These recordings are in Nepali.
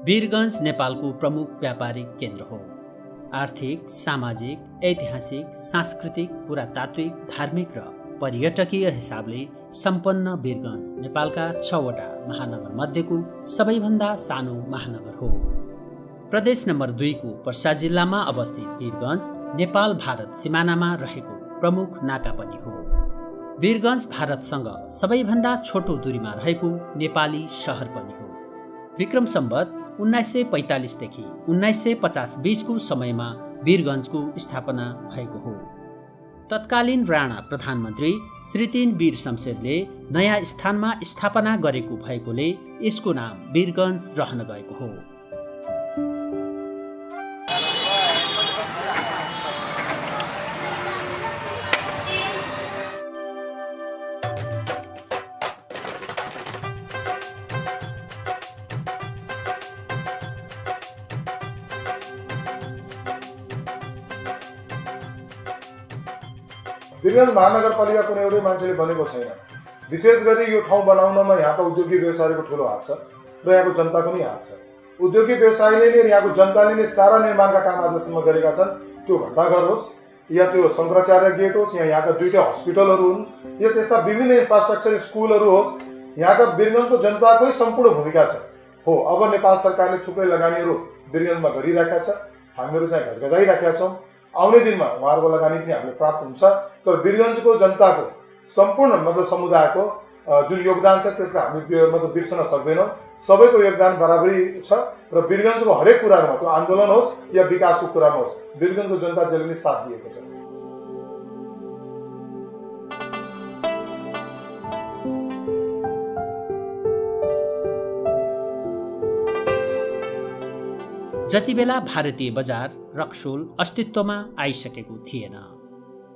वीरगञ्ज नेपालको प्रमुख व्यापारिक केन्द्र हो। आर्थिक, सामाजिक, ऐतिहासिक, सांस्कृतिक, पुरातात्विक, धार्मिक र पर्यटकीय हिसाबले सम्पन्न वीरगञ्ज नेपालका 6वटा महानगर मध्येको सबैभन्दा सानो महानगर हो। प्रदेश नम्बर 2 को पर्सा जिल्लामा अवस्थित वीरगञ्ज नेपाल भारत सिमानामा रहेको प्रमुख नाका पनि हो। वीरगञ्ज भारतसँग सबैभन्दा छोटो दूरीमा रहेको नेपाली शहर पनि हो। विक्रम सम्वत 1945 देखि 1950 बीचको समयमा वीरगञ्जको स्थापना भएको हो। तत्कालीन राणा प्रधानमन्त्री श्री 3 वीर शमशेरले नयाँ स्थानमा स्थापना गरेको भएकोले यसको नाम वीरगञ्ज रहन गएको हो। वीरगञ्ज महानगरपालिका कुनै एउटै मान्छेले बनेको छैन। विशेष गरी यो ठाउँ बनाउनमा यहाँका उद्योगी व्यवसायीको ठुलो हात छ र यहाँको जनताको पनि हात छ। उद्योगी व्यवसायीले नै यहाँको जनताले नै सारा निर्माणका काम आजसम्म गरेका छन्। त्यो घण्टाघर होस् या त्यो शङ्कराचार्य गेट होस् या यहाँका 2टा हस्पिटलहरू हुन् या त्यस्ता विभिन्न इन्फ्रास्ट्रक्चर स्कुलहरू होस्, यहाँका वीरगञ्जको जनताकै सम्पूर्ण भूमिका छ। हो, अब नेपाल सरकारले थुप्रै लगानीहरू वीरगञ्जमा गरिरहेका छ। हामीहरू चाहिँ घचघचाइरहेका छौँ। आउने दिनमा उहाँहरूको लगानी पनि हामीले प्राप्त हुन्छ। तर वीरगञ्जको जनताको सम्पूर्ण समुदायको जुन योगदान छ त्यसलाई हामी बिर्सन सक्दैनौँ। सबैको योगदान बराबरी छ र वीरगञ्जको हरेक कुरामा, त्यो आन्दोलन होस् या विकासको कुरामा होस्, वीरगञ्जको जनता जसले पनि साथ दिएको छ। जति बेला भारतीय बजार रक्सोल अस्तित्वमा आइसकेको थिएन,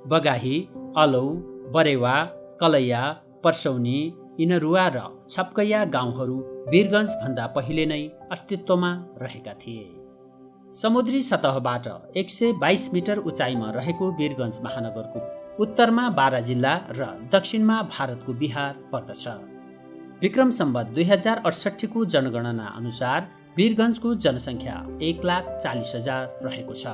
बगाही, अलौ, बरेवा, कलैया, पर्सौनी, इनरुवा र छपकैया गाउँहरू वीरगञ्ज भन्दा पहिले नै अस्तित्वमा रहेका थिए। समुद्री सतहबाट 122 मिटर उचाइमा रहेको वीरगञ्ज महानगरको उत्तरमा 12 जिल्ला र दक्षिणमा भारतको बिहार पर्दछ। विक्रम सम्वत 2068 को जनगणना अनुसार वीरगञ्जको जनसङ्ख्या 1,40,000 रहेको छ।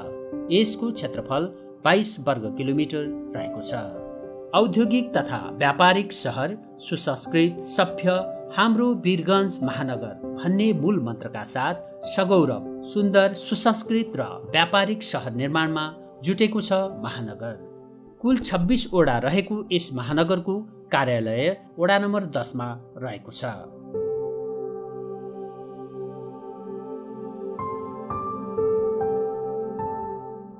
यसको क्षेत्रफल 22 वर्ग किलोमिटर रहेको छ। औद्योगिक तथा व्यापारिक सहर, सुसंस्कृत, सभ्य हाम्रो वीरगञ्ज महानगर भन्ने मूल मन्त्रका साथ सगौरव, सुन्दर, सुसंस्कृत र व्यापारिक सहर निर्माणमा जुटेको छ महानगर। कुल 26 वडा रहेको यस महानगरको कार्यालय वडा नम्बर 10 मा रहेको छ।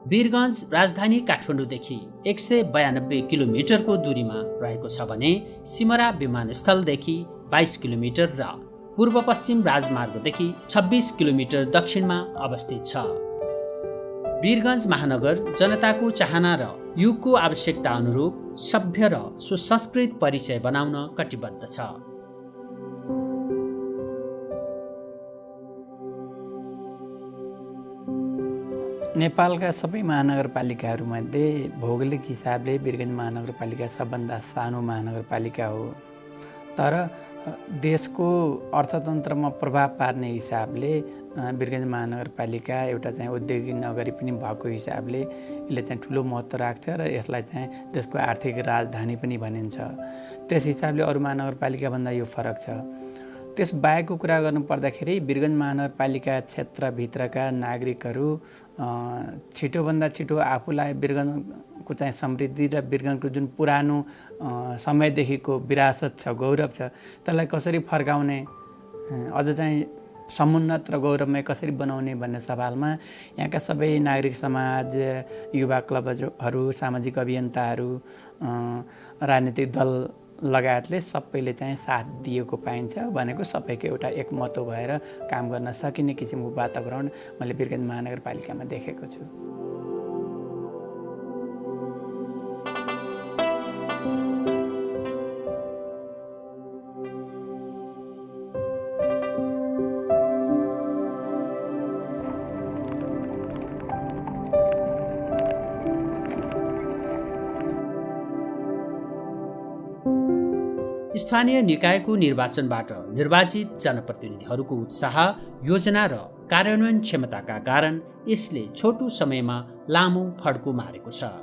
वीरगञ्ज राजधानी काठमाडौँदेखि 192 किलोमिटरको दूरीमा रहेको छ भने सिमरा विमानस्थलदेखि 22 किलोमिटर र पूर्व पश्चिम राजमार्गदेखि 26 किलोमिटर दक्षिणमा अवस्थित छ। वीरगञ्ज महानगर जनताको चाहना र युगको आवश्यकता अनुरूप सभ्य र सुसंस्कृत परिचय बनाउन कटिबद्ध छ। नेपालका सबै महानगरपालिकाहरूमध्ये भौगोलिक हिसाबले वीरगञ्ज महानगरपालिका सबभन्दा सानो महानगरपालिका हो। तर देशको अर्थतन्त्रमा प्रभाव पार्ने हिसाबले वीरगञ्ज महानगरपालिका एउटा चाहिँ औद्योगिक नगरी पनि भएको हिसाबले यसले चाहिँ ठुलो महत्त्व राख्छ र यसलाई चाहिँ देशको आर्थिक राजधानी पनि भनिन्छ। त्यस हिसाबले अरू महानगरपालिकाभन्दा यो फरक छ। त्यस बाहेकको कुरा गर्नुपर्दाखेरि वीरगञ्ज महानगरपालिका क्षेत्रभित्रका नागरिकहरू छिटोभन्दा छिटो आफूलाई वीरगञ्जको चाहिँ समृद्धि र वीरगञ्जको जुन पुरानो समयदेखिको विरासत छ, गौरव छ, त्यसलाई कसरी फर्काउने, अझ चाहिँ समुन्नत र गौरवमय कसरी बनाउने भन्ने सवालमा यहाँका सबै नागरिक समाज, युवा क्लबहरू, सामाजिक अभियन्ताहरू, राजनीतिक दल लगायतले सबैले चाहिँ साथ दिएको पाइन्छ। भनेको सबैको एउटा एकमत भएर काम गर्न सकिने किसिमको वातावरण मैले वीरगञ्ज महानगरपालिकामा देखेको छु। स्थानीय निकायको निर्वाचनबाट निर्वाचित जनप्रतिनिधिहरूको उत्साह, योजना र कार्यान्वयन क्षमताका कारण यसले छोटो समयमा लामो फड्को मारेको छ।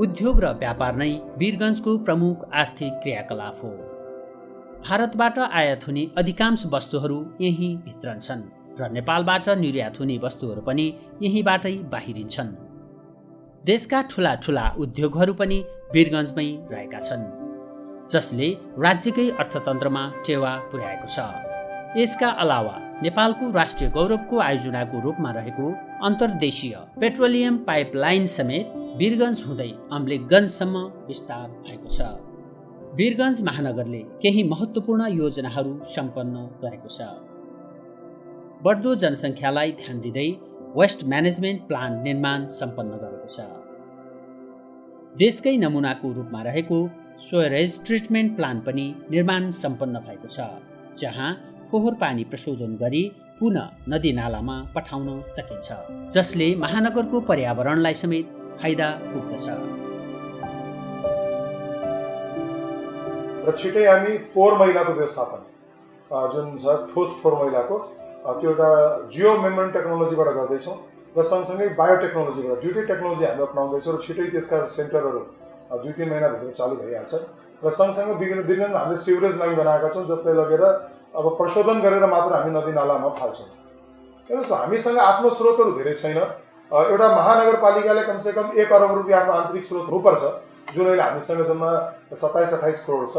उद्योग र व्यापार नै वीरगञ्जको प्रमुख आर्थिक क्रियाकलाप हो। भारतबाट आयात हुने अधिकांश वस्तुहरू यहीँ भित्रन्छन् र नेपालबाट निर्यात हुने वस्तुहरू पनि यहीँबाटै बाहिरिन्छन्। देशका ठूला ठूला उद्योगहरू पनि वीरगञ्जमै रहेका छन्, जसले राज्यकै अर्थतन्त्रमा टेवा पुर्याएको छ। यसका अलावा नेपालको राष्ट्रिय गौरवको आयोजनाको रूपमा रहेको अन्तर्देशीय पेट्रोलियम पाइपलाइन समेत वीरगञ्ज हुँदै अम्लेखगञ्जसम्म विस्तार भएको छ। वीरगञ्ज महानगरले केही महत्त्वपूर्ण योजनाहरू सम्पन्न गरेको छ। बढ्दो जनसङ्ख्यालाई ध्यान दिँदै वेस्ट म्यानेजमेन्ट प्लान निर्माण सम्पन्न गरेको छ। देशकै नमुनाको रूपमा रहेको सोयरेज ट्रिटमेन्ट प्लान पनि निर्माण सम्पन्न भएको छ, जहाँ फोहोर पानी प्रशोधन गरी पुनः नदी नालामा पठाउन सकिन्छ, जसले महानगरको पर्यावरणलाई समेत फाइदा पुग्दछ। र छिटै हामी फोहोर मैलाको व्यवस्थापन जुन छ ठोस फोहोर मैलाको त्यो एउटा जियो मेम्ब्रेन टेक्नोलोजीबाट गर्दैछौँ र सँगसँगै बायोटेक्नोलोजीबाट दुईटै टेक्नोलोजी हामी अपनाउँदैछौँ र छिटै त्यसका सेन्टरहरू 2-3 महिनाभित्र चालु भइहाल्छ। र सँगसँगै वीरगञ्जमा हामीले सिवरेज लाइन बनाएका छौँ, जसलाई लगेर अब प्रशोधन गरेर मात्र हामी नदी नालामा फाल्छौँ। हेर्नुहोस्, हामीसँग आफ्नो स्रोतहरू धेरै छैन। एउटा महानगरपालिकाले कमसेकम 1 अरब रुपियाँको आन्तरिक स्रोत हुनुपर्छ, जुन अहिले हामीसँग जम्मा 27-28 करोड छ।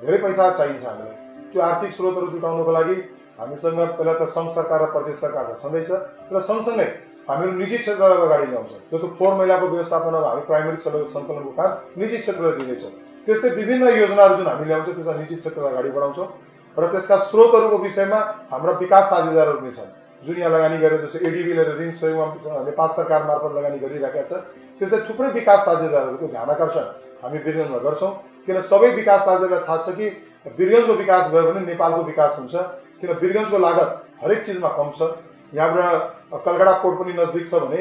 धेरै पैसा चाहिन्छ हामीलाई। त्यो आर्थिक स्रोतहरू जुटाउनको लागि हामीसँग पहिला त सङ्घ सरकार र प्रदेश सरकार त छँदैछ, र सँगसँगै हामीहरू निजी क्षेत्रलाई अगाडि ल्याउँछौँ। जस्तो फोहोर मैलाको व्यवस्थापनमा हामी प्राइमेरी सङ्कलनको काम निजी क्षेत्रलाई दिँदैछौँ। त्यस्तै विभिन्न योजनाहरू जुन हामी ल्याउँछौँ त्यसलाई निजी क्षेत्रलाई अगाडि बढाउँछौँ र त्यसका स्रोतहरूको विषयमा हाम्रा विकास साझेदारहरू पनि छन्, जुन यहाँ लगानी गरेर जस्तो एडिबीले ऋण सहयोगमा नेपाल सरकार मार्फत लगानी गरिरहेका छ। त्यसै थुप्रै विकास साझेदारहरूको ध्यान आकर्षण हामी वीरगञ्जमा गर्छौँ, किन सबै विकास साझेदारलाई थाहा छ कि वीरगञ्जको विकास भयो भने नेपालको विकास हुन्छ, किन वीरगञ्जको लागत हरेक चिजमा कम छ। यहाँबाट कलकत्ता पोर्ट पनि नजिक छ भने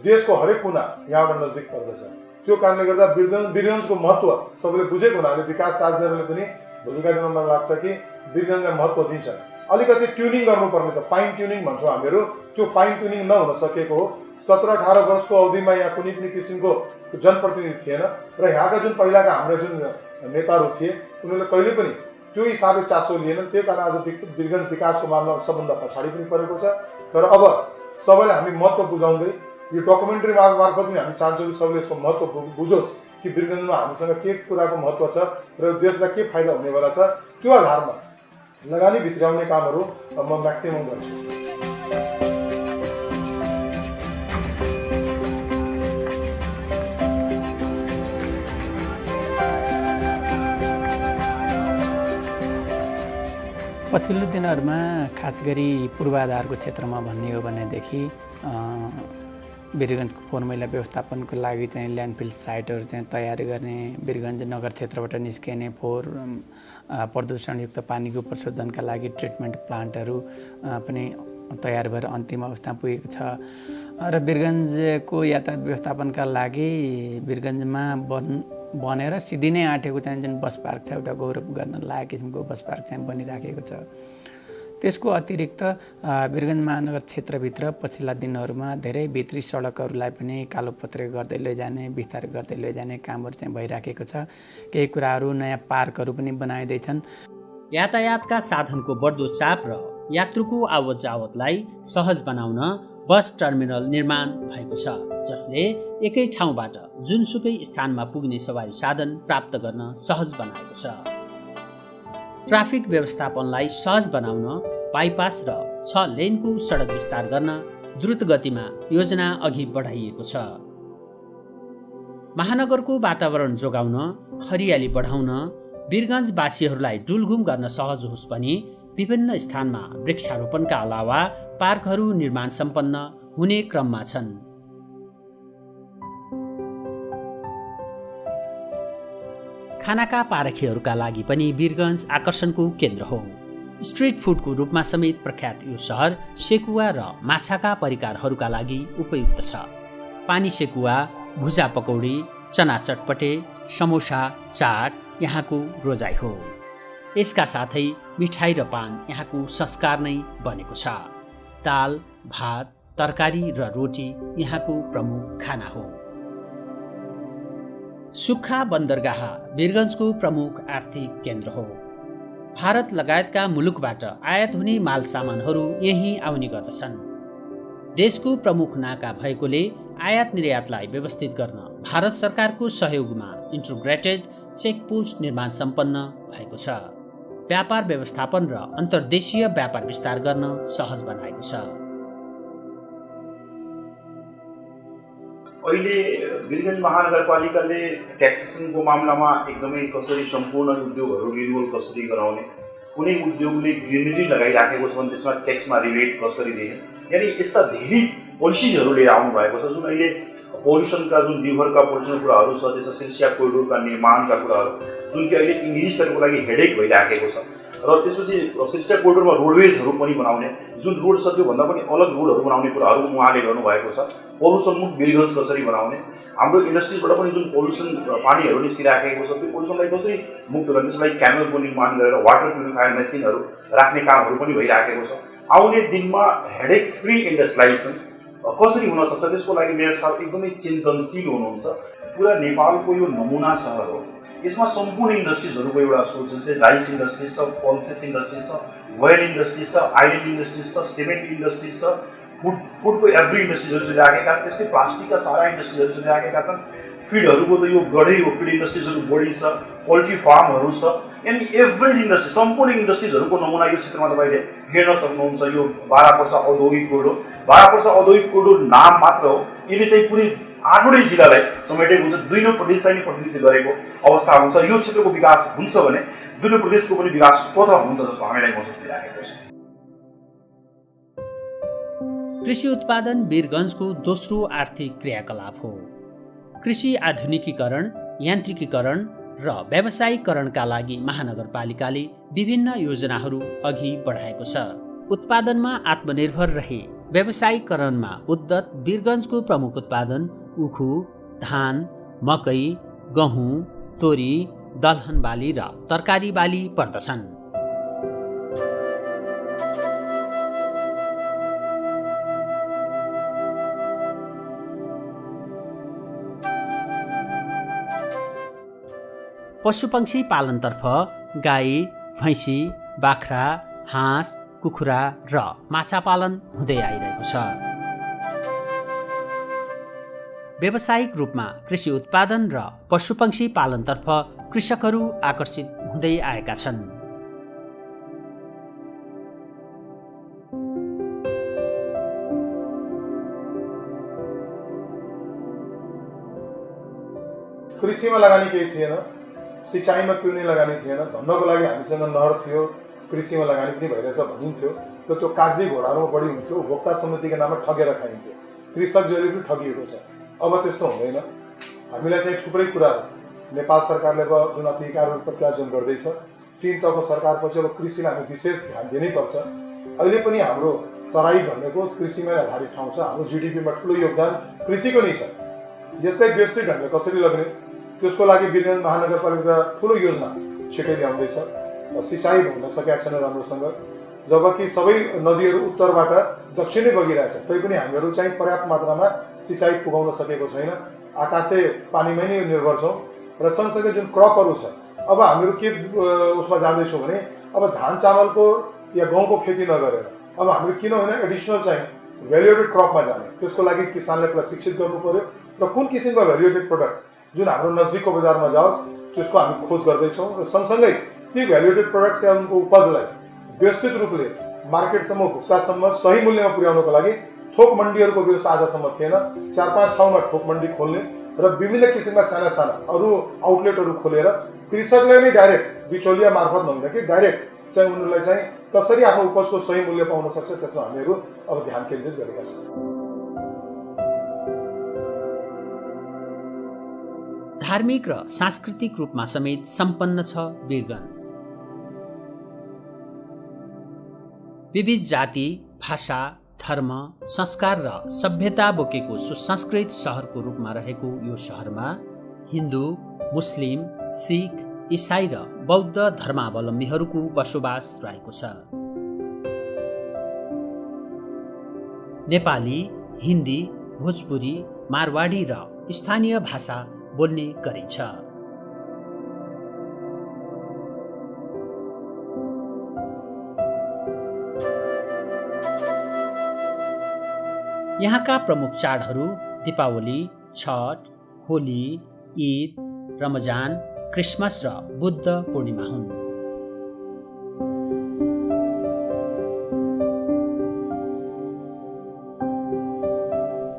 देशको हरेक कुना यहाँबाट नजिक पर्दछ। त्यो कारणले गर्दा वीरगञ्जको महत्त्व सबैले बुझेको हुनाले विकास साझेदारले पनि भूमिका दिन मलाई लाग्छ कि वीरगञ्जलाई महत्त्व दिन्छ। अलिकति ट्युनिङ गर्नुपर्ने छ, फाइन ट्युनिङ भन्छौँ हामीहरू। त्यो फाइन ट्युनिङ नहुन सकेको हो। 17-18 वर्षको अवधिमा यहाँ कुनै पनि किसिमको जनप्रतिनिधि थिएन र यहाँका जुन पहिलाका हाम्रा जुन नेताहरू थिए उनीहरूले कहिले पनि त्यो हिसाबले चासो लिएनन्। त्यही कारण आज वीरगञ्ज विकासको मामला सबभन्दा पछाडि पनि परेको छ। तर अब सबैलाई हामी महत्त्व बुझाउँदै यो डकुमेन्ट्री मार्फत पनि हामी चाहन्छौँ कि सबैले यसको महत्त्व बुझोस् कि वीरगञ्जमा हामीसँग के कुराको महत्त्व छ र देशलाई के फाइदा हुनेवाला छ। त्यो आधारमा लगानी भित्र्याउने कामहरू म म्याक्सिमम गर्छु। पछिल्लो दिनहरूमा खास गरी पूर्वाधारको क्षेत्रमा भन्ने हो भनेदेखि वीरगञ्जको फोहोर मैला व्यवस्थापनको लागि चाहिँ ल्यान्डफिल साइटहरू चाहिँ तयार गर्ने, वीरगञ्ज नगर क्षेत्रबाट निस्किने फोहोर प्रदूषणयुक्त पानीको प्रशोधनका लागि ट्रिटमेन्ट प्लान्टहरू पनि तयार भएर अन्तिम अवस्थामा पुगेको छ। र वीरगञ्जको यातायात व्यवस्थापनका लागि वीरगञ्जमा बनेर सिधै नै आँटेको चाहिँ जुन बस पार्क छ, एउटा गौरव गर्न लायक किसिमको बस पार्क चाहिँ बनिराखेको छ। त्यसको अतिरिक्त वीरगञ्ज महानगर क्षेत्रभित्र पछिल्ला दिनहरूमा धेरै भित्री सडकहरूलाई पनि कालोपत्रे गर्दै लैजाने, विस्तार गर्दै लैजाने कामहरू चाहिँ भइराखेको छ। केही कुराहरू नयाँ पार्कहरू पनि बनाइँदैछन्। यातायातका साधनको बढ्दो चाप र यात्रुको आवत जावतलाई सहज बनाउन बस टर्मिनल निर्माण भएको छ, जसले एकै ठाउँबाट जुनसुकै स्थानमा पुग्ने सवारी साधन प्राप्त गर्न सहज बनाएको छ। ट्राफिक व्यवस्थापनलाई सहज बनाउन बाइपास र 6 लेनको सडक विस्तार गर्न द्रुत गतिमा योजना अघि बढाइएको छ। महानगरको वातावरण जोगाउन, हरियाली बढाउन, वीरगञ्जवासीहरूलाई डुलघुम गर्न सहज होस् भनी विभिन्न स्थानमा वृक्षारोपणका अलावा पार्कहरू निर्माण सम्पन्न हुने क्रममा छन्। खानाका पारखीहरूका लागि पनि वीरगञ्ज आकर्षणको केन्द्र हो। स्ट्रिट फुडको रूपमा समेत प्रख्यात यो सहर सेकुवा र माछाका परिकारहरूका लागि उपयुक्त छ। पानी सेकुवा, भुजा पकौडी, चना चटपटे, समोसा, चाट यहाँको रोजाइ हो। यसका साथै मिठाई र पान यहाँको संस्कार नै बनेको छ। दाल, भात, तरकारी र रोटी यहाँको प्रमुख खाना हो। सुक्खा बन्दरगाह वीरगञ्जको प्रमुख आर्थिक केन्द्र हो। भारत लगायतका मुलुकबाट आयात हुने माल सामानहरू यहीँ आउने गर्दछन्। देशको प्रमुख नाका भएकोले आयात निर्यातलाई व्यवस्थित गर्न भारत सरकारको सहयोगमा इन्टिग्रेटेड चेकपोस्ट निर्माण सम्पन्न भएको छ। व्यापार व्यवस्थापन र अन्तर्देशीय व्यापार विस्तार गर्न सहज बनाएको छ। अहिले वीरगञ्ज महानगरपालिकाले ट्याक्सेसनको मामलामा एकदमै कसरी सम्पूर्ण उद्योगहरू रिन्युअल कसरी गराउने, कुनै उद्योगले ग्रिनरी लगाइराखेको छ भने त्यसमा ट्याक्समा रिबेट कसरी दिने, यानि यस्ता धेरै पोलिसिजहरू लिएर आउनु भएको छ। जुन अहिले पोल्युसनका जुन रिभरका पोल्युसनका कुराहरू छ, त्यसमा सिर्सिया कोरिडोरका निर्माणका कुराहरू जुन कि अहिले इन्जिनियर्सहरूको लागि हेडेक भइराखेको छ, र त्यसपछि सिर्सिया कोरिडोरमा रोडवेजहरू पनि बनाउने, जुन रोड छ त्योभन्दा पनि अलग रोडहरू बनाउने कुराहरू उहाँले गर्नुभएको छ। पोल्युसन मुक्त वीरगञ्ज कसरी बनाउने, हाम्रो इन्डस्ट्रीबाट पनि जुन पोल्युसन पानीहरू निस्किराखेको छ त्यो पोल्युसनलाई कसरी मुक्त गर्ने, त्यसलाई क्यानलको निर्माण गरेर वाटर प्युरिफायर मेसिनहरू राख्ने कामहरू पनि भइराखेको छ। आउने दिनमा हेडेक फ्री इन्डस्ट्रियलाइजेसन कसरी हुन सक्छ त्यसको लागि मेयर साहब एकदमै चिन्तनशील हुनुहुन्छ। पुरा नेपालको यो नमुना सहर हो। यसमा सम्पूर्ण इन्डस्ट्रिजहरूको एउटा सोच छ। राइस इन्डस्ट्रिज छ, पल्सेस इन्डस्ट्रिज छ, ओयल इन्डस्ट्रिज छ, आइरन इन्डस्ट्रिज छ, सिमेन्ट इन्डस्ट्रिज छ, फुडको एभ्री इन्डस्ट्रिजहरू चलिराखेका छन्। त्यस्तै प्लास्टिकका सारा इन्डस्ट्रिजहरू चलिराखेका छन्। फिडहरूको त यो गढै हो, फिड इन्डस्ट्रिजहरू बढी छ, पोल्ट्री फार्महरू छ, यानि एभरेज इन्डस्ट्री सम्पूर्ण इन्डस्ट्रिजहरूको नमुना यो क्षेत्रमा तपाईँले हेर्न सक्नुहुन्छ। यो 12 वर्ष औद्योगिक कोरिडोर, 12 वर्ष औद्योगिक कोरिडोर नाम मात्र हो, यसले चाहिँ पुरै 8वटै जिल्लालाई समेटेको हुन्छ। 2 प्रदेशलाई नै प्रतिनिधित्व गरेको अवस्था हुन्छ। यो क्षेत्रको विकास हुन्छ भने 2 प्रदेशको पनि विकास स्वतः हुन्छ जस्तो हामीलाई महसुस भइरहेको छ। कृषि उत्पादन वीरगञ्जको दोस्रो आर्थिक क्रियाकलाप हो। कृषि आधुनिकीकरण, यान्त्रिकीकरण र व्यावसायिकरणका लागि महानगरपालिकाले विभिन्न योजनाहरू अघि बढाएको छ। उत्पादनमा आत्मनिर्भर रहे व्यावसायिकरणमा उद्धत वीरगञ्जको प्रमुख उत्पादन उखु, धान, मकै, गहुँ, तोरी, दलहन बाली र तरकारी बाली पर्दछन्। पशुपक्षी पालनतर्फ गाई, भैँसी, बाख्रा, हाँस, कुखुरा र माछा पालन हुँदै आइरहेको छ। व्यावसायिक रूपमा कृषि उत्पादन र पशुपक्षी पालनतर्फ कृषकहरू आकर्षित हुँदै आएका छन्। कृषिमा लगानी केही थिएन, सिँचाइमा पिउने लगानी थिएन। भन्नको लागि हामीसँग नहर थियो, कृषिमा लगानी पनि भइरहेछ भनिन्थ्यो। त्यो कागजी घोडामा बढी हुन्थ्यो, उपभोक्ता समितिको नाममा ठगेर खाइन्थ्यो। कृषक जहिले पनि ठगिएको छ। अब त्यस्तो हुँदैन। हामीलाई चाहिँ थुप्रै कुराहरू नेपाल सरकारले अब जुन अधिकारहरू प्रत्यार्जन गर्दैछ, 3 तहको सरकारपछि अब कृषिलाई हामी विशेष ध्यान दिनैपर्छ। अहिले पनि हाम्रो तराई भनेको कृषिमै आधारित ठाउँ छ। हाम्रो जिडिपीमा ठुलो योगदान कृषिको नै छ। यसलाई व्यवस्थित ढङ्गले कसरी लग्ने त्यसको लागि वीरगञ्ज महानगरपालिका ठुलो योजना छिटै ल्याउँदैछ। सिँचाइ हुन सकेका छैन राम्रोसँग, जबकि सबै नदीहरू उत्तरबाट दक्षिणै बगिरहेछ, तैपनि हामीहरू चाहिँ पर्याप्त मात्रामा सिँचाइ पुगाउन सकेको छैन। आकाशे पानीमै नै निर्भर छौँ। र सँगसँगै जुन क्रपहरू छ, अब हामीहरू के उसमा जाँदैछौँ भने अब धान चामलको या गहुँको खेती नगरेर अब हामीहरू किन होइन एडिसनल चाहिँ भ्यालुएडेड क्रपमा जाने। त्यसको लागि किसानलाई पहिला शिक्षित गर्नु पर्यो र कुन किसिमका भ्यालुएडेड प्रडक्ट जुन हाम्रो नजिकको बजारमा जाओस् त्यसको हामी खोज गर्दैछौँ। र सँगसँगै ती भ्यालुएडेड प्रडक्ट्स या उनको उपजलाई व्यवस्थित रूपले मार्केटसम्म, भुक्तासम्म सही मूल्यमा पुर्याउनको लागि थोक मन्डीहरूको व्यवस्था आजसम्म थिएन। 4-5 ठाउँमा थोक मन्डी खोल्ने र विभिन्न किसिमका साना साना अरू आउटलेटहरू खोलेर कृषकलाई नै डाइरेक्ट बिचौलिया मार्फत नहुन कि डाइरेक्ट चाहिँ उनीहरूलाई चाहिँ कसरी आफ्नो उपजको सही मूल्य पाउन सक्छ त्यसमा हामीहरू अब ध्यान केन्द्रित गरेका छौँ। धार्मिक र सांस्कृतिक रूपमा समेत सम्पन्न छ वीरगञ्ज। विविध जाति, भाषा, धर्म, संस्कार र सभ्यता बोकेको सुसंस्कृत सहरको रूपमा रहेको यो सहरमा हिन्दू, मुस्लिम, सिख, इसाई र बौद्ध धर्मावलम्बीहरूको बसोबास रहेको छ। नेपाली, हिन्दी, भोजपुरी, मारवाडी र स्थानीय भाषा बोल्ने गरिन्छ। यहाँका प्रमुख चाडहरू दीपावली, छठ, होली, ईद, रमजान, क्रिसमस र बुद्ध पूर्णिमा हुन्।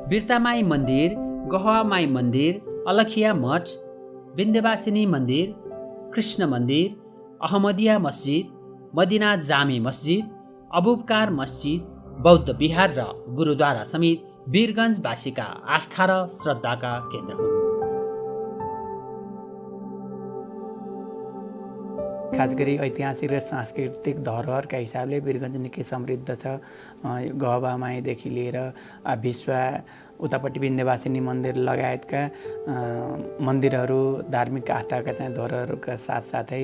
बिर्तामाई मन्दिर, गहवामाई मन्दिर, अलखिया मठ, विन्ध्यवासिनी मन्दिर, कृष्ण मन्दिर, अहमदिया मस्जिद, मदिना जामे मस्जिद, अबुबकार मस्जिद, बौद्ध विहार र गुरुद्वारा समेत वीरगञ्जवासीका आस्था र श्रद्धाका केन्द्र हुन्। खास गरी ऐतिहासिक र सांस्कृतिक धरोहरका हिसाबले वीरगञ्ज निकै समृद्ध छ। गहवामाईदेखि लिएर भिस्वा, उतापट्टि विन्ध्यवासिनी मन्दिर लगायतका मन्दिरहरू, धार्मिक आस्थाका चाहिँ धरोहरका साथसाथै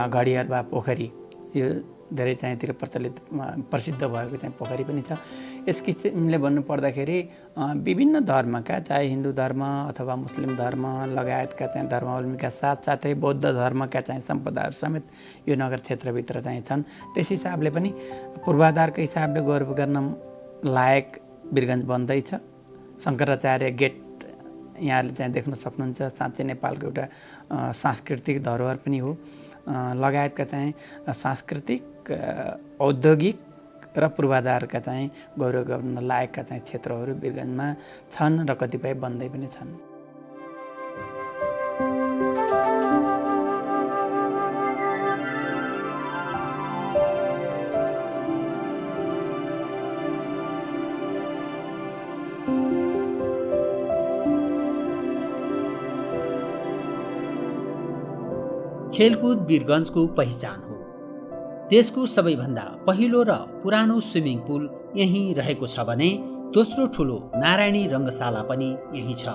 घडियालबा पोखरी, यो धेरै चाहिँतिर प्रसिद्ध भएको चाहिँ पोखरी पनि छ। यस किसिमले भन्नुपर्दाखेरि विभिन्न धर्मका, चाहे हिन्दू धर्म अथवा मुस्लिम धर्म लगायतका चाहिँ धर्मावलम्बीका साथसाथै बौद्ध धर्मका चाहिँ सम्पदाहरू समेत यो नगर क्षेत्रभित्र चाहिँ छन्। त्यस हिसाबले पनि पूर्वाधारको हिसाबले गर्व गर्न लायक वीरगञ्ज बन्दैछ। शङ्कराचार्य गेट यहाँले चाहिँ देख्न सक्नुहुन्छ, साँच्चै नेपालको एउटा सांस्कृतिक धरोहर पनि हो। लगायतका चाहिँ सांस्कृतिक, औद्योगिक र पूर्वाधारका चाहिँ गौरव गर्न लायकका चाहिँ क्षेत्रहरू वीरगञ्जमा छन् र कतिपय बन्दै पनि छन्। खेलकुद वीरगञ्जको पहिचान हो। देशको सबैभन्दा पहिलो र पुरानो स्विमिङ पुल यहीँ रहेको छ भने दोस्रो ठुलो नारायणी रङ्गशाला पनि यहीँ छ।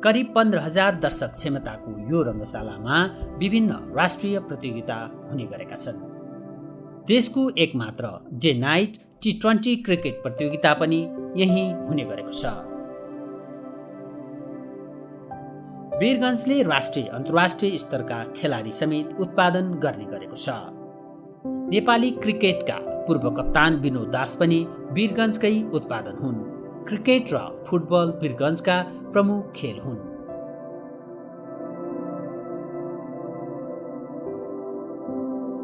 करिब 15,000 दर्शक क्षमताको यो रङ्गशालामा विभिन्न राष्ट्रिय प्रतियोगिता हुने गरेका छन्। देशको एकमात्र डे नाइट T20 क्रिकेट प्रतियोगिता पनि यहीँ हुने गरेको छ। वीरगञ्जले राष्ट्रिय अन्तर्राष्ट्रिय स्तरका खेलाडी समेत उत्पादन गर्ने गरेको छ। नेपाली क्रिकेटका पूर्व कप्तान विनोद दास पनि वीरगञ्जकै उत्पादन हुन्। क्रिकेट र फुटबल वीरगञ्जका प्रमुख खेल हुन्।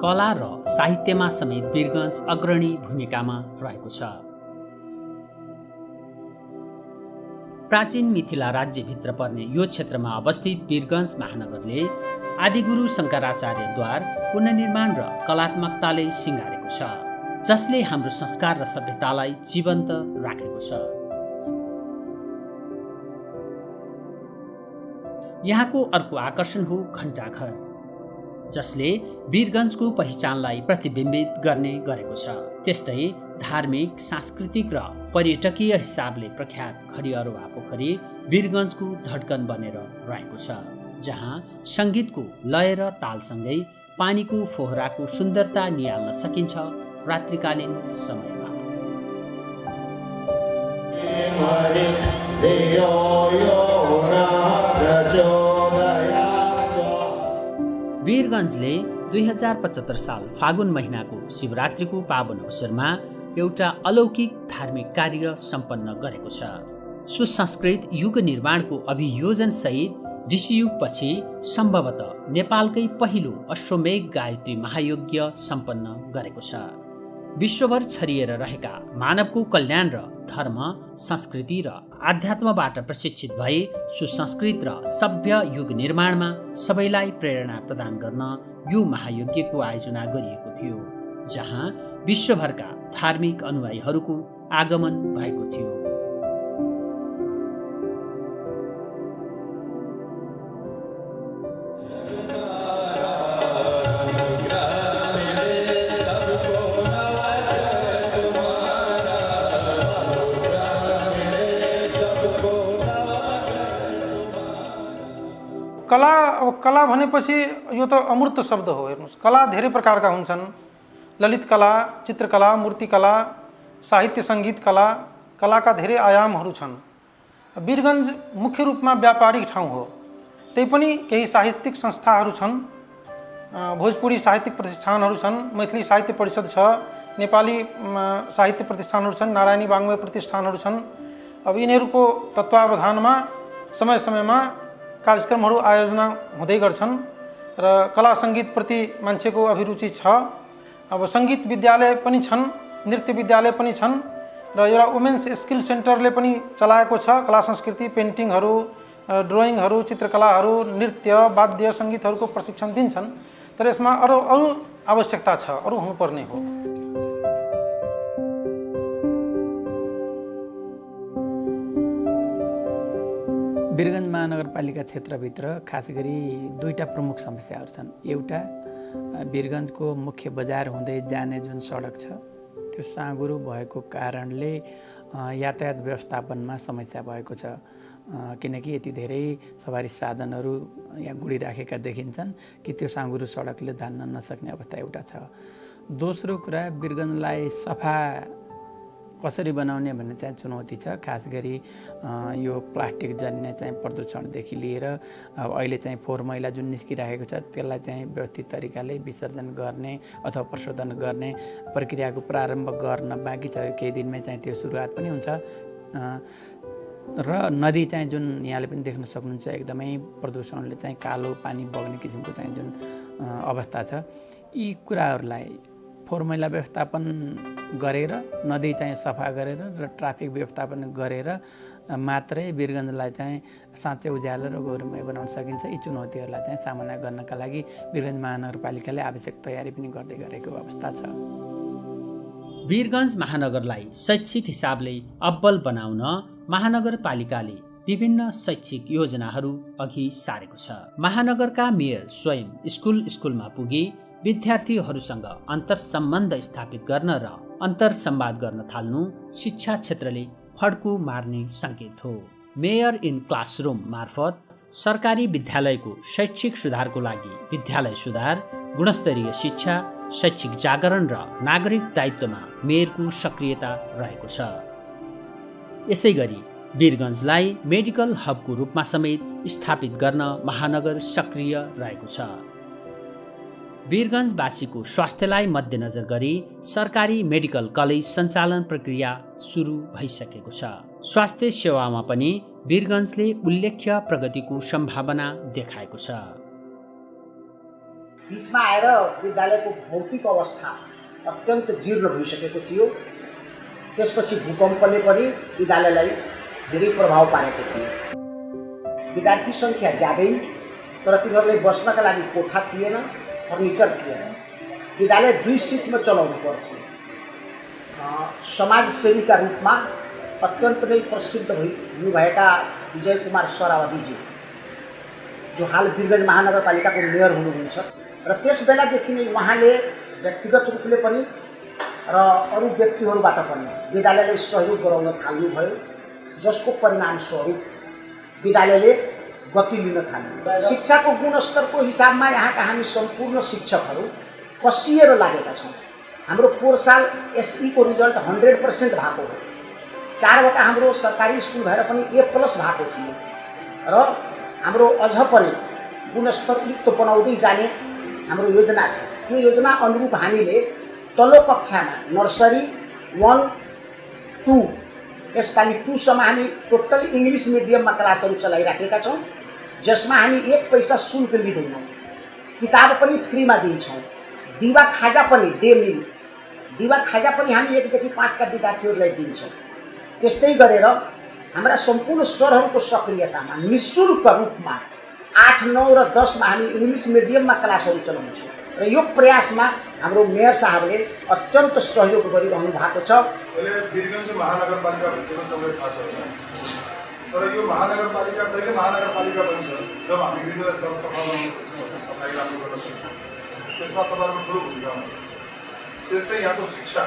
कला र साहित्यमा समेत वीरगञ्ज अग्रणी भूमिकामा रहेको छ। प्राचीन मिथिला राज्यभित्र पर्ने यो क्षेत्रमा अवस्थित वीरगञ्ज महानगरले आदिगुरु शङ्कराचार्यद्वार पुनर्निर्माण र कलात्मकताले सिँगारेको छ, जसले हाम्रो संस्कार र सभ्यतालाई जीवन्त राखेको छ। यहाँको अर्को आकर्षण हो घण्टाघर, जसले वीरगञ्जको पहिचानलाई प्रतिबिम्बित गर्ने गरेको छ। त्यस्तै धार्मिक, सांस्कृतिक र पर्यटकीय हिसाबले प्रख्यात घडियालबा पोखरी वीरगञ्जको धड्कन बनेर रहेको छ, जहाँ सङ्गीतको लय र तालसँगै पानीको फोहराको सुन्दरता निहाल्न सकिन्छ रात्रिकालीन समयमा। वीरगञ्जले 2075 साल फागुन महिनाको शिवरात्रिको पावन अवसरमा एउटा अलौकिक धार्मिक कार्य सम्पन्न गरेको छ। सुसंस्कृत युग निर्माणको अभियोजन सहित ऋषियुगपछि सम्भवतः नेपालकै पहिलो अश्वमेघ गायत्री महायज्ञ सम्पन्न गरेको छ। विश्वभर छरिएर रहेका मानवको कल्याण र धर्म, संस्कृति र आध्यात्मबाट प्रशिक्षित भई सुसंस्कृत र सभ्य युग निर्माणमा सबैलाई प्रेरणा प्रदान गर्न यो महायज्ञको आयोजना गरिएको थियो, जहाँ विश्वभरका धार्मिक अनुयायीहरूको आगमन भएको थियो। कला भनेपछि यो त अमूर्त शब्द हो। हेर्नुहोस्, कला धेरै प्रकारका हुन्छन्। ललित कला, चित्रकला, मूर्तिकला, साहित्य सङ्गीत कला, कलाका धेरै आयामहरू छन्। वीरगञ्ज मुख्य रूपमा व्यापारिक ठाउँ हो, त्यही पनि केही साहित्यिक संस्थाहरू छन्। भोजपुरी साहित्यिक प्रतिष्ठानहरू छन्, मैथिली साहित्य परिषद छ, नेपाली साहित्य प्रतिष्ठानहरू छन्, नारायणी वाङ्मय प्रतिष्ठानहरू छन्। अब यिनीहरूको तत्त्वावधानमा समय समयमा कार्यक्रमहरू आयोजना हुँदै गर्छन् र कला सङ्गीतप्रति मान्छेको अभिरुचि छ। अब सङ्गीत विद्यालय पनि छन्, नृत्य विद्यालय पनि छन् र एउटा वुमेन्स स्किल सेन्टरले पनि चलाएको छ। कला संस्कृति, पेन्टिङहरू, ड्रइङहरू, चित्रकलाहरू, नृत्य, वाद्य सङ्गीतहरूको प्रशिक्षण दिन्छन्। तर यसमा अरू आवश्यकता छ, अरू हुनुपर्ने हो। वीरगञ्ज महानगरपालिका क्षेत्रभित्र खास गरी दुईटा प्रमुख समस्याहरू छन्। एउटा वीरगञ्जको मुख्य बजार हुँदै जाने जुन सडक छ त्यो साँघुरो भएको कारणले यातायात व्यवस्थापनमा समस्या भएको छ, किनकि यति धेरै सवारी साधनहरू यहाँ गुडिराखेका देखिन्छन् कि त्यो साँघुरो सडकले धान्न नसक्ने अवस्था एउटा छ। दोस्रो कुरा, वीरगञ्जलाई सफा कसरी बनाउने भन्ने चाहिँ चुनौती छ। खास गरी यो प्लास्टिक जन्य चाहिँ प्रदूषणदेखि लिएर अहिले चाहिँ फोहोर मैला जुन निस्किरहेको छ त्यसलाई चाहिँ व्यवस्थित तरिकाले विसर्जन गर्ने अथवा प्रशोधन गर्ने प्रक्रियाको प्रारम्भ गर्न बाँकी छ। केही दिनमै चाहिँ त्यो सुरुवात पनि हुन्छ। र नदी चाहिँ जुन यहाँले पनि देख्न सक्नुहुन्छ एकदमै प्रदूषणले चाहिँ कालो पानी बग्ने किसिमको चाहिँ जुन अवस्था छ, यी कुराहरूलाई फोहोर मैला व्यवस्थापन गरेर, नदी चाहिँ सफा गरेर र ट्राफिक व्यवस्थापन गरेर मात्रै वीरगञ्जलाई चाहिँ साँच्चै उज्यालो र गौरवमय बनाउन सकिन्छ। यी चुनौतीहरूलाई चाहिँ सामना गर्नका लागि वीरगञ्ज महानगरपालिकाले आवश्यक तयारी पनि गर्दै गरेको अवस्था छ। वीरगञ्ज महानगरलाई शैक्षिक हिसाबले अब्बल बनाउन महानगरपालिकाले विभिन्न शैक्षिक योजनाहरू अघि सारेको छ। महानगरका मेयर स्वयं स्कुलमा पुगी विद्यार्थीहरूसँग अन्तर सम्बन्ध स्थापित गर्न र अन्तर संवाद गर्न थाल्नु शिक्षा क्षेत्रले फड्को मार्ने सङ्केत हो। मेयर इन क्लासरुम मार्फत सरकारी विद्यालयको शैक्षिक सुधारको लागि विद्यालय सुधार, गुणस्तरीय शिक्षा, शैक्षिक जागरण र नागरिक दायित्वमा मेयरको सक्रियता रहेको छ। यसै गरी वीरगञ्जलाई मेडिकल हबको रूपमा समेत स्थापित गर्न महानगर सक्रिय रहेको छ। वीरगञ्जवासीको स्वास्थ्यलाई मध्यनजर गरी सरकारी मेडिकल कलेज सञ्चालन प्रक्रिया सुरु भइसकेको छ। स्वास्थ्य सेवामा पनि वीरगञ्जले उल्लेख्य प्रगतिको सम्भावना देखाएको छ। बीचमा आएर विद्यालयको भौतिक अवस्था अत्यन्त जीर्ण भइसकेको थियो। त्यसपछि भूकम्पले पनि विद्यालयलाई धेरै प्रभाव पारेको थियो। विद्यार्थी सङ्ख्या ज्यादै, तर तिनीहरूले बस्नका लागि कोठा थिएन, फर्निचर थिएन। विद्यालय 2 सिफ्टमा चलाउनु पर्थ्यो। समाजसेवीका रूपमा अत्यन्त नै प्रसिद्ध हुनुभएका विजय कुमार सरावतीजी, जो हाल वीरगञ्ज महानगरपालिकाको मेयर हुनुहुन्छ, र त्यस बेलादेखि नै उहाँले व्यक्तिगत रूपले पनि र अरू व्यक्तिहरूबाट पनि विद्यालयलाई सहयोग गराउन थाल्नुभयो, जसको परिणामस्वरूप विद्यालयले गति लिन थाल्यो। शिक्षाको गुणस्तरको हिसाबमा यहाँका हामी सम्पूर्ण शिक्षकहरू कसिएर लागेका छौँ। हाम्रो पोहोर साल एसई को रिजल्ट 100% भएको हो। 4वटा हाम्रो सरकारी स्कुल भएर पनि A+ भएको थियो र हाम्रो अझ पनि गुणस्तरयुक्त बनाउँदै जाने हाम्रो योजना छ। यो योजना अनुरूप हामीले तल्लो कक्षामा नर्सरी 1, 2 यसपालि 2 सम्म हामी टोटल इङ्ग्लिस मिडियममा क्लासहरू चलाइराखेका छौँ, जसमा हामी 1 पैसा शुल्क लिँदैनौँ। किताब पनि फ्रीमा दिन्छौँ। दिवा खाजा पनि डे मिल, दिवा खाजा पनि हामी 1 देखि 5 का विद्यार्थीहरूलाई दिन्छौँ। त्यस्तै गरेर हाम्रा सम्पूर्ण सरहरूको सक्रियतामा निःशुल्क रूपमा 8, 9 र 10 मा हामी इङ्ग्लिस मिडियममा क्लासहरू चलाउँछौँ र यो प्रयासमा हाम्रो मेयर साहबले अत्यन्त सहयोग गरिरहनु भएको छ। अहिले वीरगञ्ज महानगरपालिका भइसक्यो, सबैलाई थाहा छ होइन? तर यो महानगरपालिका कहिले महानगरपालिका बन्छ जब हामी वीरगञ्जलाई सरसफाइ गर्न सक्छौँ, सफाइ राम्रो गर्न सक्छौँ, त्यसमा तपाईँहरूको ठुलो भूमिका हुन्छ। त्यस्तै यहाँको शिक्षा,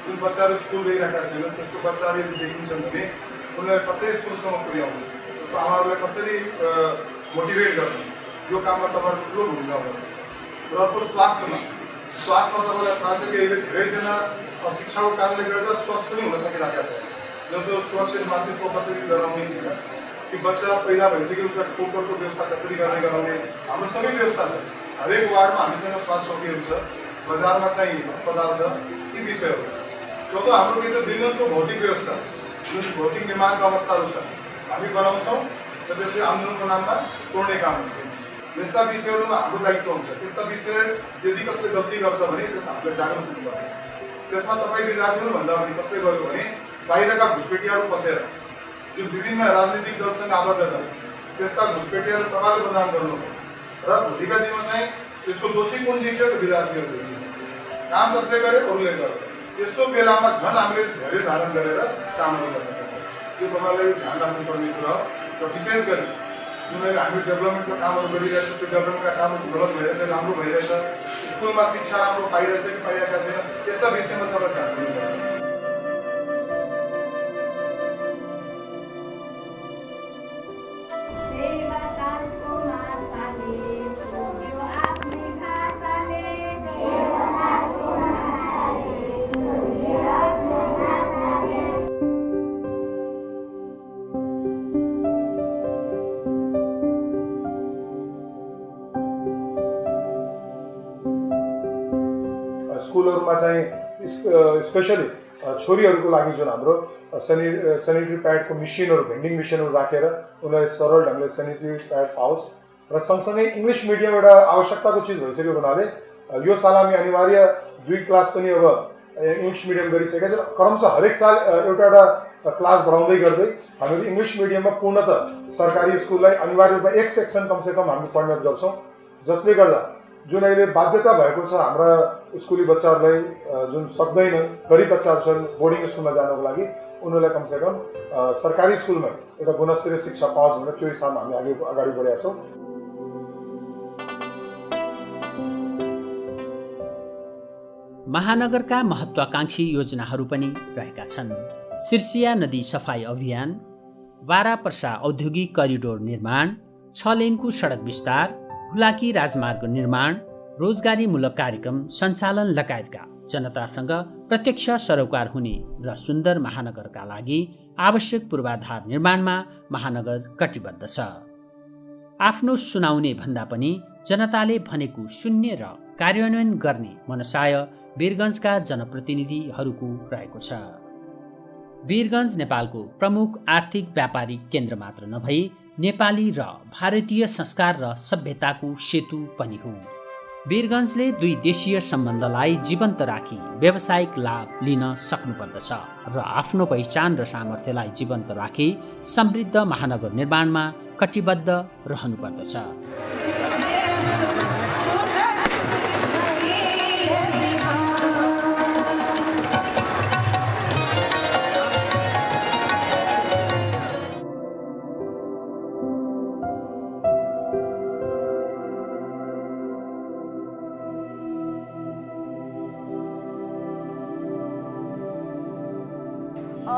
जुन बच्चाहरू स्कुल गइरहेका छैनन् त्यस्तो बच्चाहरू यदि देखिन्छन् भने उनीहरूलाई कसरी स्कुलसम्म पुर्याउनु, त्यसको आमाहरूलाई कसरी मोटिभेट गर्नु, यो काममा तपाईँहरूको ठुलो भूमिका हुन सक्छ। र अर्को स्वास्थ्यमा तपाईँलाई थाहा छ कि अहिले धेरैजना शिक्षाको कारणले गर्दा स्वस्थ पनि हुन सकिरहेका छन्। जस्तो सुरक्षित मातृत्व कसरी गराउने होइन, कि बच्चा पैदा भइसक्यो उसलाई खोपको व्यवस्था कसरी गराउने, हाम्रो सबै व्यवस्था छ। हरेक वार्डमा हामीसँग स्वास्थ्य चौकीहरू छ, बजारमा चाहिँ अस्पताल छ, ती विषयहरू। जब हाम्रो के छ वीरगञ्जको भौतिक व्यवस्था, जुन भौतिक निर्माणका अवस्थाहरू छ हामी बनाउँछौँ र त्यसले आन्दोलनको नाममा तोड्ने काम हुन्छ। यस्ता विषयहरूमा हाम्रो दायित्व हुन्छ। त्यस्ता विषय यदि कसैले गल्ती गर्छ भने त्यसमा हामीलाई जागरुक हुनुपर्छ। त्यसमा तपाईँ विद्यार्थीहरू भन्दा पनि कसले गर्यो भने बाहिरका घुसपेटियाहरू पसेर जुन विभिन्न राजनीतिक दलसँग आबद्ध छन् त्यस्ता घुसपेटियाहरू तपाईँले बदनाम गर्नु र भोलिका दिनमा चाहिँ त्यसको दोषी कुन देखियो त विद्यार्थीहरू देखियो। काम कसले गरे अरूले गर्यो। त्यस्तो बेलामा झन् हामीले धेरै धारण गरेर कामहरू गर्नुपर्छ। त्यो तपाईँलाई ध्यान राख्नुपर्ने कुरा हो। र विशेष गरी जुन अहिले हामी डेभलपमेन्टको कामहरू गरिरहेछ त्यो डेभलपमेन्टका कामहरू गलत भइरहेछ, राम्रो भइरहेछ, स्कुलमा शिक्षा राम्रो पाइरहेछ कि पाइरहेका छैन, त्यस्ता विषयमा तपाईँ ध्यान दिनुपर्छ। स्कुलहरूमा चाहिँ स्पेसली छोरीहरूको लागि जुन हाम्रो सेनिटरी प्याडको मेसिनहरू, भेन्डिङ मेसिनहरू राखेर उनीहरूलाई सरल ढङ्गले सेनिटरी प्याड पाओस्। र सँगसँगै इङ्ग्लिस मिडियम एउटा आवश्यकताको चिज भइसक्यो हुनाले यो साल हामी अनिवार्य 2 क्लास पनि अब इङ्ग्लिस मिडियम गरिसकेका छौँ। क्रमशः हरेक साल एउटा क्लास बढाउँदै गर्दै हामीले इङ्ग्लिस मिडियममा पूर्णतः सरकारी स्कुललाई अनिवार्य रूपमा एक सेक्सन कमसेकम हामी परिणत गर्छौँ, जसले गर्दा जुन अहिले बाध्यता भएको छ हाम्रा स्कुली बच्चाहरूलाई जुन सक्दैनन्, गरिब बच्चाहरू छन् बोर्डिङ स्कुलमा जानको लागि, उनीहरूलाई कमसेकम सरकारी स्कुलमा एउटा गुणस्तरीय शिक्षा पाओस् भनेर त्यो हिसाबमा हामी अगाडि बढेका छौँ। महानगरका महत्त्वाकांक्षी योजनाहरू पनि रहेका छन्। सिर्सिया नदी सफाई अभियान, बारा पर्सा औद्योगिक करिडोर निर्माण, 6 लेनको सडक विस्तार, हुलाकी राजमार्ग निर्माण, रोजगारीमूलक कार्यक्रम सञ्चालन लगायतका जनतासँग प्रत्यक्ष सरोकार हुने र सुन्दर महानगरका लागि आवश्यक पूर्वाधार निर्माणमा महानगर कटिबद्ध छ। आफ्नो सुनाउने भन्दा पनि जनताले भनेको सुन्ने र कार्यान्वयन गर्ने मनसाय वीरगञ्जका जनप्रतिनिधिहरूको रहेको छ। वीरगञ्ज नेपालको प्रमुख आर्थिक व्यापारिक केन्द्र मात्र नभई नेपाली र भारतीय संस्कार र सभ्यताको सेतु पनि हो। वीरगञ्जले 2 देशीय सम्बन्धलाई जीवन्त राखी व्यावसायिक लाभ लिन सक्नुपर्दछ र आफ्नो पहिचान र सामर्थ्यलाई जीवन्त राखी समृद्ध महानगर निर्माणमा कटिबद्ध रहनुपर्दछ।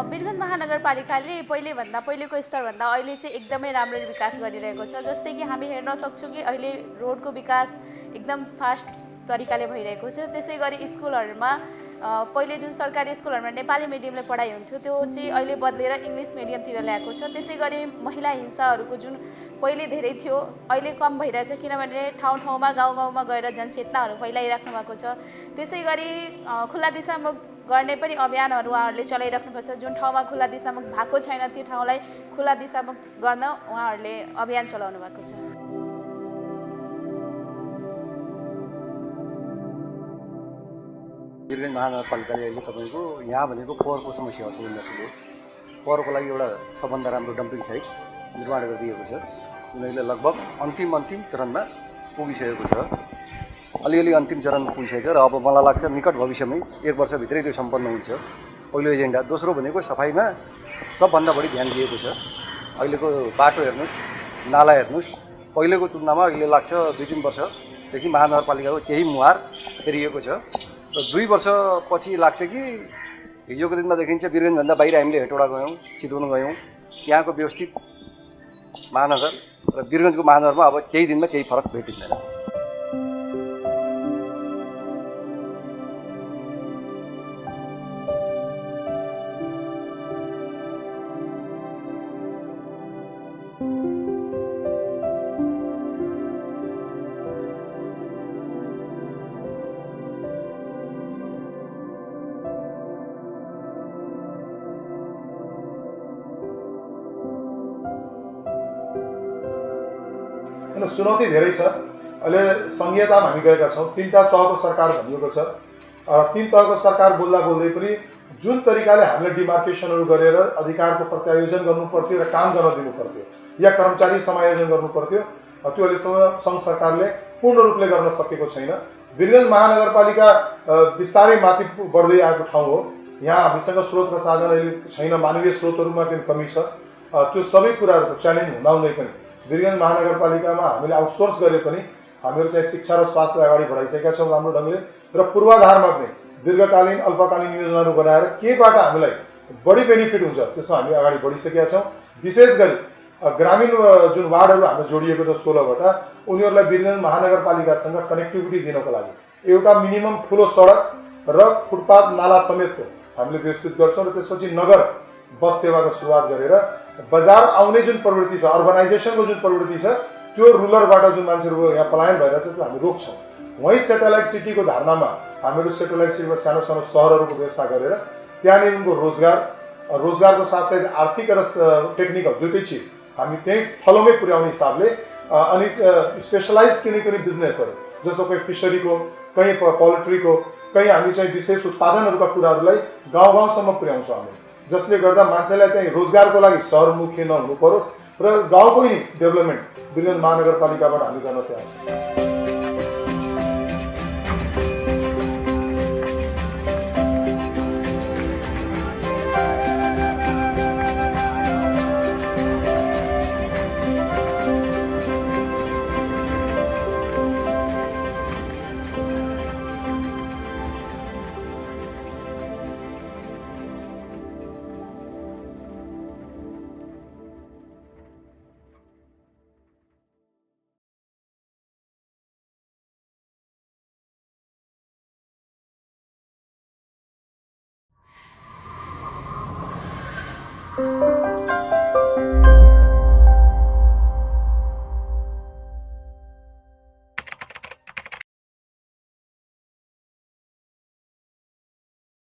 वीरगञ्ज महानगरपालिकाले पहिलेको स्तरभन्दा अहिले चाहिँ एकदमै राम्रो विकास गरिरहेको छ। जस्तै कि हामी हेर्न सक्छौँ कि अहिले रोडको विकास एकदम फास्ट तरिकाले भइरहेको छ। त्यसै गरी स्कुलहरूमा पहिले जुन सरकारी स्कुलहरूमा नेपाली मिडियमले पढाइ हुन्थ्यो त्यो चाहिँ अहिले बदलेर इङ्ग्लिस मिडियमतिर ल्याएको छ। त्यसै गरी महिला हिंसाहरूको जुन पहिले धेरै थियो अहिले कम भइरहेछ, किनभने ठाउँ ठाउँमा गाउँ गाउँमा गएर जनचेतनाहरू फैलाइराख्नु भएको छ। त्यसै गरी खुल्ला दिशामुक्त गर्ने पनि अभियानहरू उहाँहरूले चलाइराख्नुपर्छ। जुन ठाउँमा खुल्ला दिशामुक्त भएको छैन त्यो ठाउँलाई खुल्ला दिशामुक्त गर्न उहाँहरूले अभियान चलाउनु भएको छ। वीरगञ्ज महानगरपालिकाले अहिले तपाईँको यहाँ भनेको फोहोरको समस्या छ उन्नतिले। पोहोरको लागि एउटा सबभन्दा राम्रो डम्पिङ साइट निर्माण गरिदिएको छ। उनीहरूले लगभग अन्तिम चरणमा पुगिसकेको छ, अलिअलि अन्तिम चरणमा पुगिसकेको छ र अब मलाई लाग्छ निकट भविष्यमै 1 वर्षभित्रै त्यो सम्पन्न हुन्छ। पहिलो एजेन्डा। दोस्रो भनेको सफाइमा सबभन्दा बढी ध्यान दिएको छ। अहिलेको बाटो हेर्नुहोस्, नाला हेर्नुहोस्, पहिलेको तुलनामा अहिले लाग्छ 2-3 वर्षदेखि महानगरपालिकाको केही मुहार फेरिएको छ र 2 वर्षपछि लाग्छ कि हिजोको दिनमा देखिन्छ वीरगञ्जभन्दा बाहिर हामीले हेटौडा गयौँ, चितवन गयौँ, त्यहाँको व्यवस्थित महानगर र वीरगञ्जको महानगरमा अब केही दिनमा केही फरक भेटिँदैन। किन चुनौती धेरै छ। अहिले संघीयतामा हामी गएका छौँ, 3टा तहको सरकार भनिएको छ। 3 तहको सरकार बोल्दा बोल्दै पनि जुन तरिकाले हामीले डिमार्केसनहरू गरेर अधिकारको प्रत्यायोजन गर्नु पर्थ्यो र काम गर्न दिनु पर्थ्यो या कर्मचारी समायोजन गर्नु पर्थ्यो, त्यो अहिलेसम्म सङ्घ सरकारले पूर्ण रूपले गर्न सकेको छैन। वीरगञ्ज महानगरपालिका बिस्तारै माथि बढ्दै आएको ठाउँ हो। यहाँ हामीसँग स्रोत र साधन अहिले छैन, मानवीय स्रोतहरूमा पनि कमी छ। त्यो सबै कुराहरूको च्यालेन्ज हुँदाहुँदै पनि वीरगञ्ज महानगरपालिकामा हामीले आउटसोर्स गरे पनि हामीहरू चाहिँ शिक्षा र स्वास्थ्यलाई अगाडि बढाइसकेका छौँ राम्रो ढङ्गले र पूर्वाधारमा पनि दीर्घकालीन अल्पकालीन योजनाहरू बनाएर केबाट हामीलाई बढी बेनिफिट हुन्छ त्यसमा हामी अगाडि बढिसकेका छौँ। विशेष गरी ग्रामीण जुन वार्डहरू हाम्रो जोडिएको छ 16वटा, उनीहरूलाई वीरगञ्ज महानगरपालिकासँग कनेक्टिभिटी दिनको लागि एउटा मिनिमम ठुलो सडक र फुटपाथ नाला समेतको हामीले व्यवस्थित गर्छौँ र त्यसपछि नगर बस सेवाको सुरुवात गरेर बजार आउने जुन प्रवृत्ति छ, अर्बनाइजेसनको जुन प्रवृत्ति छ, त्यो रुरलबाट जुन मान्छेहरू यहाँ पलायन भइरहेछ त्यो हामी रोक्छौँ। वहीँ सेटेलाइट सिटीको धारणामा हामीहरू सेटेलाइट सिटीमा सानो सानो सहरहरूको व्यवस्था गरेर त्यहाँनिर उनको रोजगारको साथसाथै आर्थिक र टेक्निकल दुइटै चिज हामी त्यहीँ थलोमै पुर्याउने हिसाबले अनि स्पेसलाइज कुनै बिजनेसहरू जस्तो कहीँ फिसरीको, कहीँ पोल्ट्रीको, कहीँ हामी चाहिँ विशेष उत्पादनहरूका कुराहरूलाई गाउँ गाउँसम्म पुर्याउँछौँ हामी, जसले गर्दा मान्छेलाई चाहिँ रोजगारको लागि सहरमुखी नहुनु परोस् र गाउँकै नै डेभलपमेन्ट वीरगञ्ज महानगरपालिकाबाट हामी गर्न तयार छौँ। Thank you.